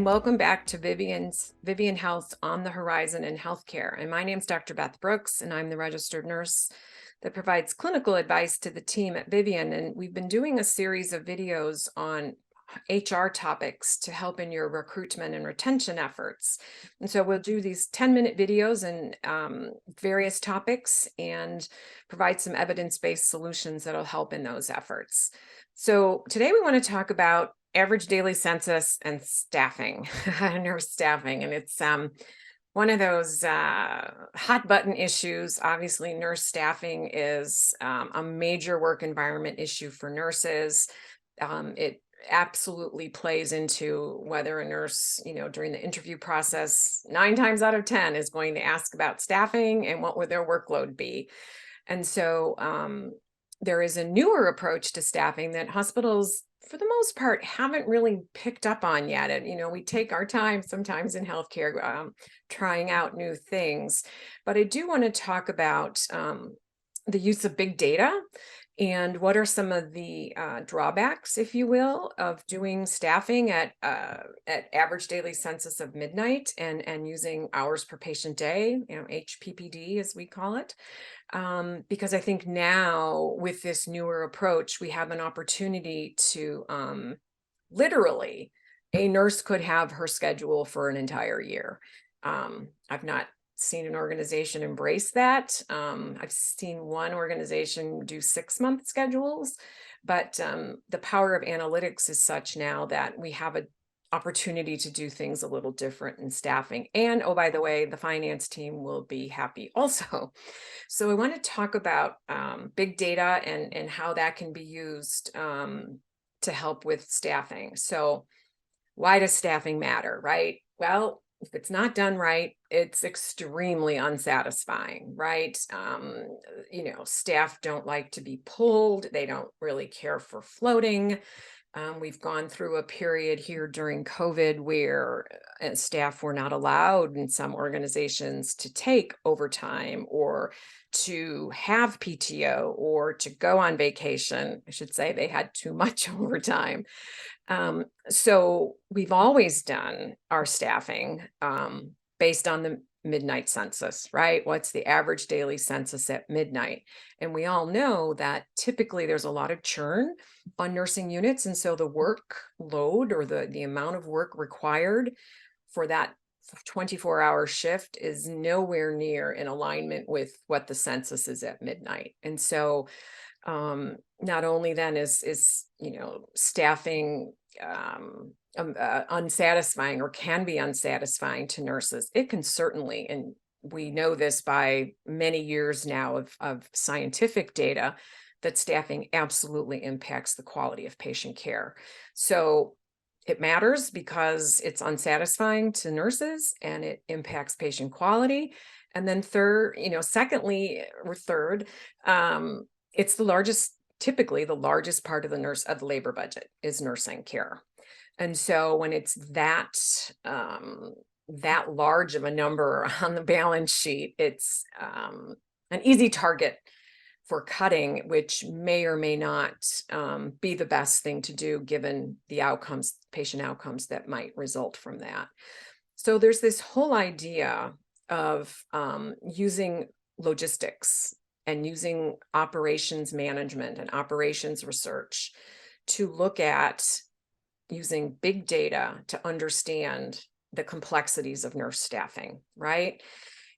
and welcome back to Vivian Health on the Horizon in Healthcare. And my name's Dr. Beth Brooks, and I'm the registered nurse that provides clinical advice to the team at Vivian. And we've been doing a series of videos on HR topics to help in your recruitment and retention efforts. And so we'll do these 10-minute videos and various topics and provide some evidence-based solutions that'll help in those efforts. So today we want to talk about average daily census and staffing, nurse staffing. And it's one of those hot button issues. Obviously, nurse staffing is a major work environment issue for nurses. It absolutely plays into whether a nurse, during the interview process, 9 times out of 10 is going to ask about staffing and what would their workload be. And so there is a newer approach to staffing that hospitals, for the most part, haven't really picked up on yet. And, we take our time sometimes in healthcare trying out new things. But I do want to talk about the use of big data and what are some of the drawbacks, if you will, of doing staffing at average daily census of midnight and using hours per patient day, HPPD as we call it. Because I think now with this newer approach, we have an opportunity to literally, a nurse could have her schedule for an entire year. I've not seen an organization embrace that. I've seen one organization do 6-month schedules, but the power of analytics is such now that we have an opportunity to do things a little different in staffing. And oh, by the way, the finance team will be happy also. So I want to talk about big data and how that can be used to help with staffing. So why does staffing matter, right? Well, if it's not done right, it's extremely unsatisfying, right? Staff don't like to be pulled. They don't really care for floating. We've gone through a period here during COVID where staff were not allowed in some organizations to take overtime or to have PTO or to go on vacation. I should say they had too much overtime. So we've always done our staffing based on the midnight census, right? What's the average daily census at midnight? And we all know that typically there's a lot of churn on nursing units. And so the workload or the amount of work required for that 24-hour shift is nowhere near in alignment with what the census is at midnight. And so not only then is staffing unsatisfying or can be unsatisfying to nurses, it can certainly, and we know this by many years now of scientific data, that staffing absolutely impacts the quality of patient care. So it matters because it's unsatisfying to nurses and it impacts patient quality. And then secondly or third, it's typically the largest part of the labor budget is nursing care. And so when it's that large of a number on the balance sheet, it's an easy target for cutting, which may or may not be the best thing to do given the patient outcomes that might result from that. So there's this whole idea of using logistics and using operations management and operations research to look at using big data to understand the complexities of nurse staffing, right?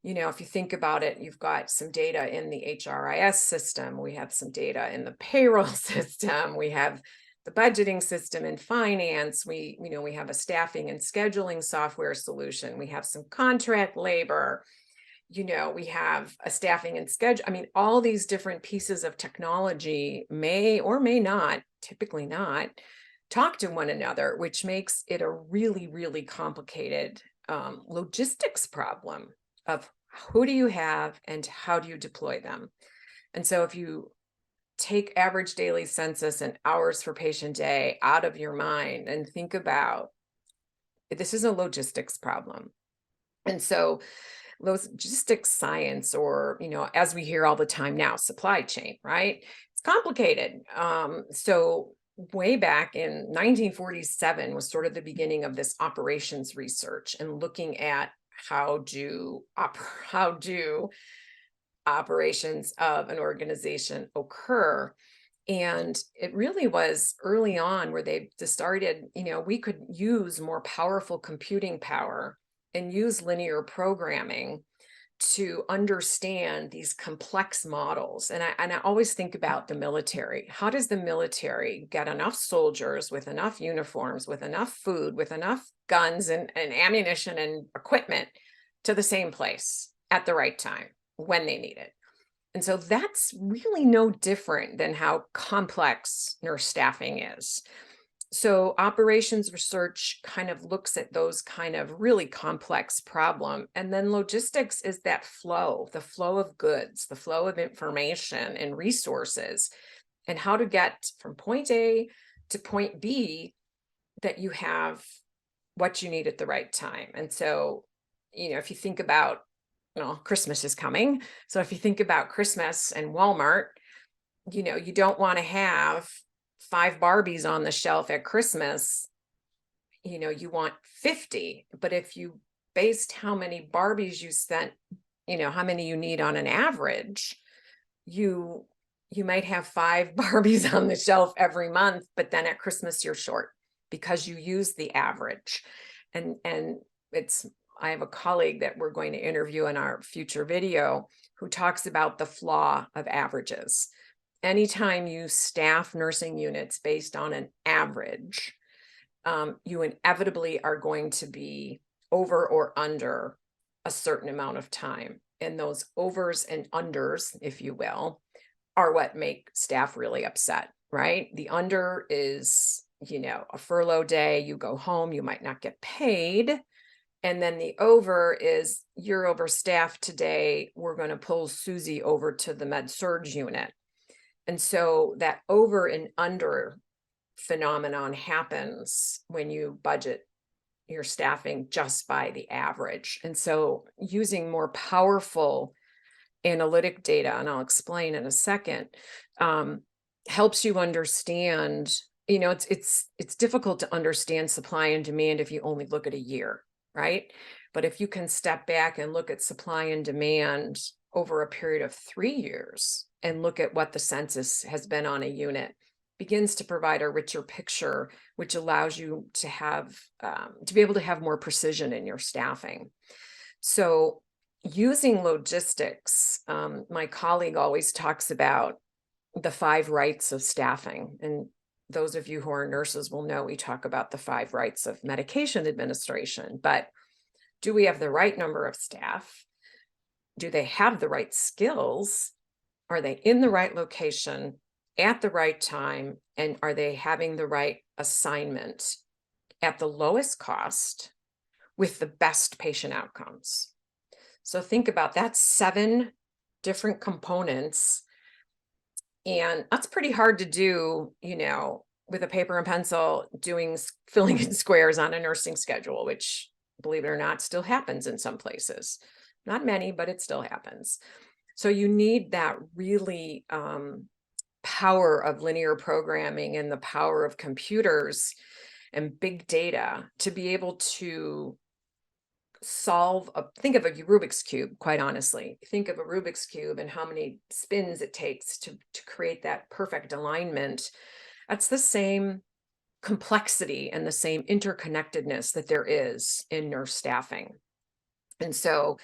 If you think about it, you've got some data in the HRIS system, we have some data in the payroll system, we have the budgeting system in finance, we have a staffing and scheduling software solution, we have some contract labor, we have a staffing and schedule. I mean, all these different pieces of technology may or may not, typically not, talk to one another, which makes it a really, really complicated logistics problem of who do you have and how do you deploy them. And so if you take average daily census and hours per patient day out of your mind and think about, this is a logistics problem. And so logistics science, or, as we hear all the time now, supply chain, right? It's complicated. So way back in 1947 was sort of the beginning of this operations research and looking at how do operations of an organization occur. And it really was early on where they decided, we could use more powerful computing power and use linear programming to understand these complex models. And I always think about the military. How does the military get enough soldiers with enough uniforms, with enough food, with enough guns and ammunition and equipment to the same place at the right time when they need it? And so that's really no different than how complex nurse staffing is. So operations research kind of looks at those kind of really complex problem. And then logistics is that flow, the flow of goods, the flow of information and resources, and how to get from point A to point B that you have what you need at the right time. And so, if you think about, Christmas is coming. So if you think about Christmas and Walmart, you don't want to have 5 Barbies on the shelf at Christmas. You want 50. But if you based how many Barbies you spent, how many you need on an average, you might have 5 Barbies on the shelf every month, but then at Christmas you're short because you use the average. And I have a colleague that we're going to interview in our future video who talks about the flaw of averages. Anytime you staff nursing units based on an average, you inevitably are going to be over or under a certain amount of time. And those overs and unders, if you will, are what make staff really upset, right? The under is, a furlough day, you go home, you might not get paid. And then the over is you're overstaffed today. We're going to pull Susie over to the med surge unit. And so that over and under phenomenon happens when you budget your staffing just by the average. And so using more powerful analytic data, and I'll explain in a second, helps you understand, it's difficult to understand supply and demand if you only look at a year, right? But if you can step back and look at supply and demand over a period of 3 years and look at what the census has been on a unit, begins to provide a richer picture, which allows you to have to be able to have more precision in your staffing. So using logistics, my colleague always talks about the 5 rights of staffing. And those of you who are nurses will know we talk about the 5 rights of medication administration. But do we have the right number of staff? Do they have the right skills? Are they in the right location at the right time? And are they having the right assignment at the lowest cost with the best patient outcomes? So think about that, 7 different components. And that's pretty hard to do, with a paper and pencil, filling in squares on a nursing schedule, which, believe it or not, still happens in some places. Not many, but it still happens. So you need that really power of linear programming and the power of computers and big data to be able to think of a Rubik's Cube, quite honestly. Think of a Rubik's Cube and how many spins it takes to create that perfect alignment. That's the same complexity and the same interconnectedness that there is in nurse staffing. And so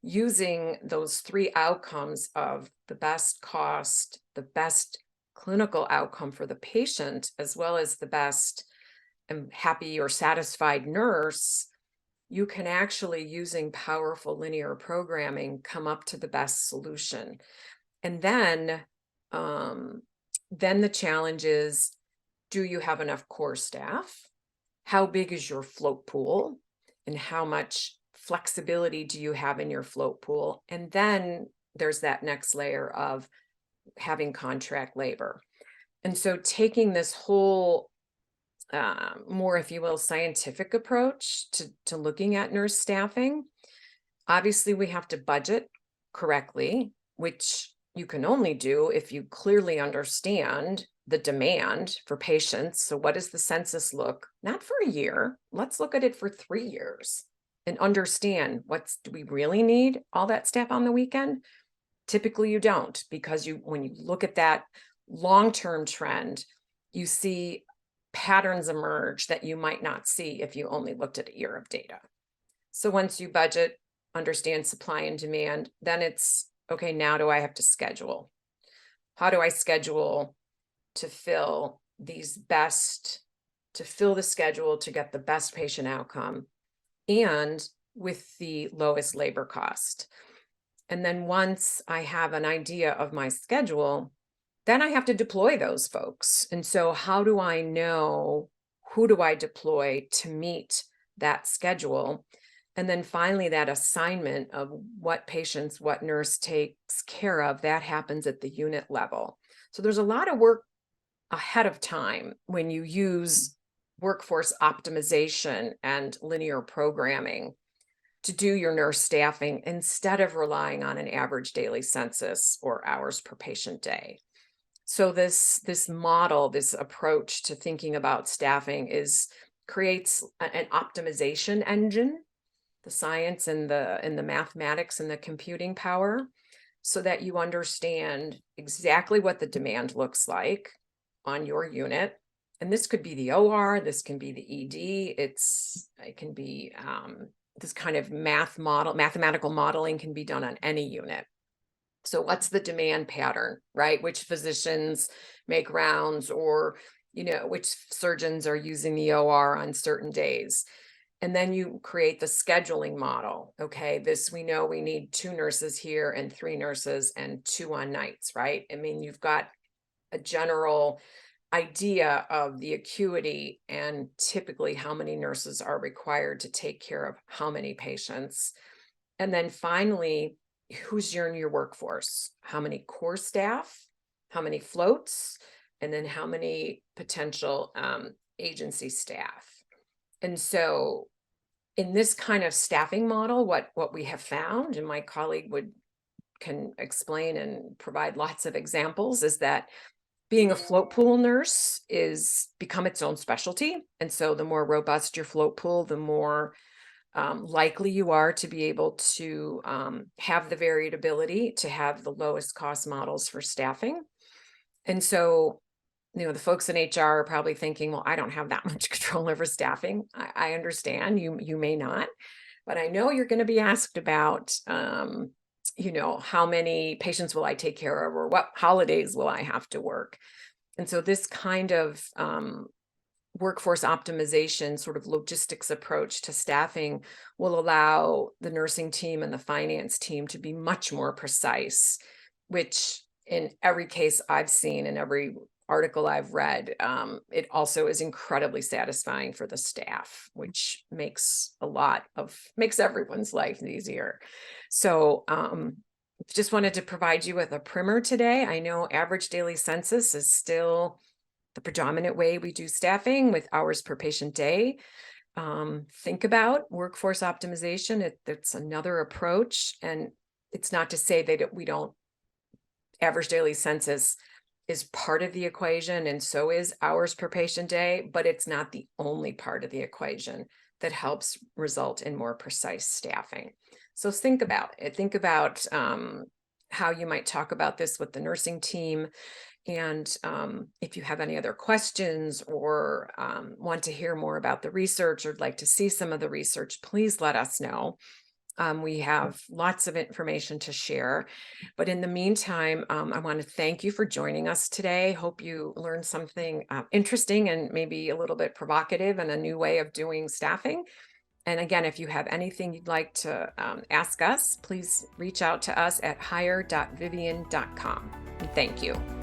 using those 3 outcomes of the best cost, the best clinical outcome for the patient, as well as the best and happy or satisfied nurse, you can actually, using powerful linear programming, come up to the best solution. And then the challenge is, do you have enough core staff? How big is your float pool? And how much flexibility do you have in your float pool? And then there's that next layer of having contract labor. And so taking this whole more, if you will, scientific approach to looking at nurse staffing, obviously we have to budget correctly, which you can only do if you clearly understand the demand for patients. So what does the census look, not for a year, let's look at it for 3 years and understand do we really need all that staff on the weekend? Typically you don't, because when you look at that long-term trend, you see patterns emerge that you might not see if you only looked at a year of data. So once you budget, understand supply and demand, then it's okay, now do I have to schedule? How do I schedule to fill the schedule to get the best patient outcome and with the lowest labor cost? And then once I have an idea of my schedule, then I have to deploy those folks. And so how do I know who do I deploy to meet that schedule? And then finally, that assignment of what patients, what nurse takes care of, that happens at the unit level. So there's a lot of work ahead of time when you use workforce optimization and linear programming to do your nurse staffing instead of relying on an average daily census or hours per patient day. So this model, this approach to thinking about staffing creates an optimization engine, the science and the mathematics and the computing power, so that you understand exactly what the demand looks like on your unit. And this could be the OR, this can be the ED, it can be this kind of mathematical modeling can be done on any unit. So what's the demand pattern, right? Which physicians make rounds, or which surgeons are using the OR on certain days. And then you create the scheduling model. Okay, we know we need 2 nurses here and 3 nurses and 2 on nights, right? I mean, you've got a general idea of the acuity and typically how many nurses are required to take care of how many patients. And then finally, who's in your workforce? How many core staff? How many floats? And then how many potential agency staff? And so in this kind of staffing model, what we have found, and my colleague can explain and provide lots of examples, is that being a float pool nurse is become its own specialty. And so the more robust your float pool, the more likely you are to be able to have the variability to have the lowest cost models for staffing. And so, the folks in HR are probably thinking, well, I don't have that much control over staffing. I understand you may not, but I know you're going to be asked about, how many patients will I take care of, or what holidays will I have to work? And so this kind of workforce optimization, sort of logistics approach to staffing, will allow the nursing team and the finance team to be much more precise, which in every case I've seen, in every article I've read, it also is incredibly satisfying for the staff, which makes everyone's life easier. So just wanted to provide you with a primer today. I know average daily census is still the predominant way we do staffing, with hours per patient day. Think about workforce optimization. It's another approach, and it's not to say that average daily census is part of the equation, and so is hours per patient day, but it's not the only part of the equation that helps result in more precise staffing. So think about it. Think about how you might talk about this with the nursing team. And if you have any other questions, or want to hear more about the research, or like to see some of the research, please let us know. We have lots of information to share. But in the meantime, I want to thank you for joining us today. Hope you learned something interesting and maybe a little bit provocative, and a new way of doing staffing. And again, if you have anything you'd like to ask us, please reach out to us at hire.vivian.com. And thank you.